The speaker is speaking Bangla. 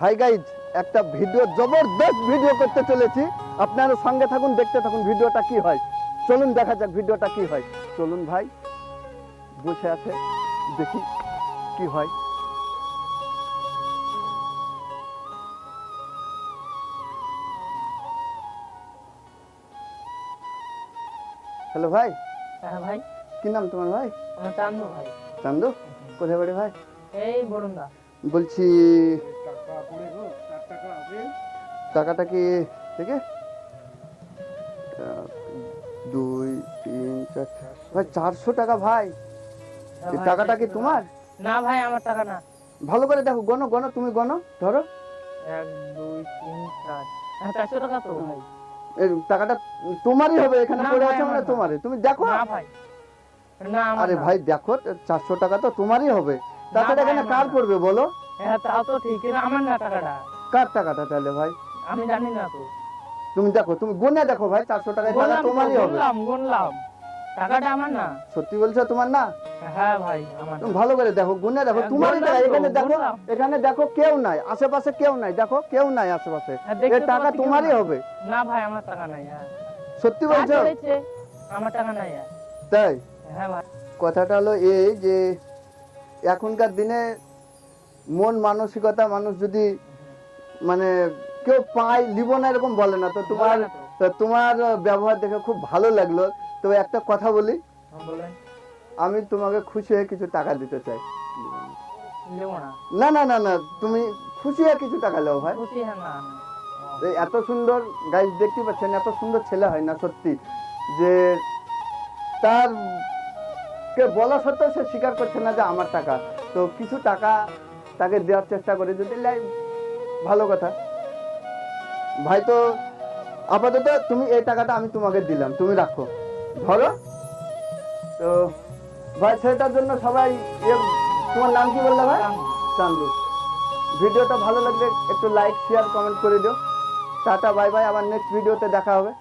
হাই গাইজ, একটা ভিডিও, জবরদস্ত ভিডিও করতে চলেছি। আপনারা সঙ্গে থাকুন, দেখতে থাকুন ভিডিওটা কি হয়। চলুন দেখা যাক ভিডিওটা কি হয়। চলুন ভাই, বসে আছে, দেখি কি হয়। হ্যালো ভাই। হ্যাঁ ভাই। কি নাম তোমার ভাই? আমার চান্দু ভাই। চান্দু, কোথায় বাড়ি ভাই? এই বরুণদা। বলছি টাকাটা কি থেকে 2 3 4 ভাই 400 টাকা ভাই। এই টাকাটা কি তোমার? না ভাই, আমার টাকা না। ভালো করে দেখো, গনো গনো, তুমি গনো, ধরো। 1 2 3 4। হ্যাঁ, 400 টাকা তো ভাই। এই টাকাটা তোমারই হবে, এখানে না পড়ে ভাই, আছে মানে আমার না। তোমারই। তুমি দেখো। না ভাই, না আমার আরে না। ভাই দেখো, 400 টাকা তো তোমারই হবে। তাছাড়া ভাই, এখানে আমার কার না। পড়বে বলো? হ্যাঁ, তাও তো ঠিক, কিন্তু আমার না টাকাটা। কার টাকাটা তাহলে ভাই? আমি জানি না তো। তুমি দেখো, তুমি গুনে দেখো ভাই, 400 টাকা টাকা গুনলাম তো, তোমারই হবে। গুনলাম। টাকাটা আমার না। সত্যি বলছো তোমার না? হ্যাঁ ভাই, আমার না। তুমি ভালো করে দেখো, গুনে দেখো, হ্যাঁ, তোমারই গুনলাম টাকা। তো, এখানে দেখো, গুনলাম। এখানে দেখো কেউ নাই, আশেপাশে কেউ নাই, দেখো কেউ নাই আশেপাশে। হ্যাঁ, দেখতে এই তো টাকা পাচ্ছি কেউ তোমারই না। হবে। না ভাই, আমার টাকা নাই। হ্যাঁ, সত্যি কাজ বলছো? হয়েছে, আমার টাকা নাই। তাই? হ্যাঁ ভাই। কথাটা হলো এই যে এখনকার দিনে মন মানসিকতা, মানুষ যদি মানে কেউ পায় লিব না এরকম বলে না। তো তোমার, বলে না তো। তো তোমার ব্যবহার দেখে খুব ভালো লাগলো। তো একটা কথা বলি, হ্যাঁ, বলেন। আমি তোমাকে খুশি হয়ে কিছু টাকা দিতে চাই। নেবো না। না না না না, তুমি খুশি হয়ে কিছু টাকা নাও ভাই। খুশি? হ্যাঁ, না না। এই এত সুন্দর গাইজ দেখতে পাচ্ছেন, এত সুন্দর ছেলে হয় না সত্যি, যে তার কে বলা সত্ত্বেও সে স্বীকার করছে না যে আমার টাকা। তো কিছু টাকা তাকে দেওয়ার চেষ্টা করে, যদি ভালো কথা। ভাই তো আপাতত তুমি এই টাকাটা আমি তোমাকে দিলাম, তুমি রাখো, ধরো। তো ভাই সেটার জন্য সবাই তোমার নাম কি বললে ভাই? চান্দু। ভিডিওটা ভালো লাগলে একটু লাইক শেয়ার কমেন্ট করে দিও। টাটা বাই বাই, আবার নেক্সট ভিডিওতে দেখা হবে।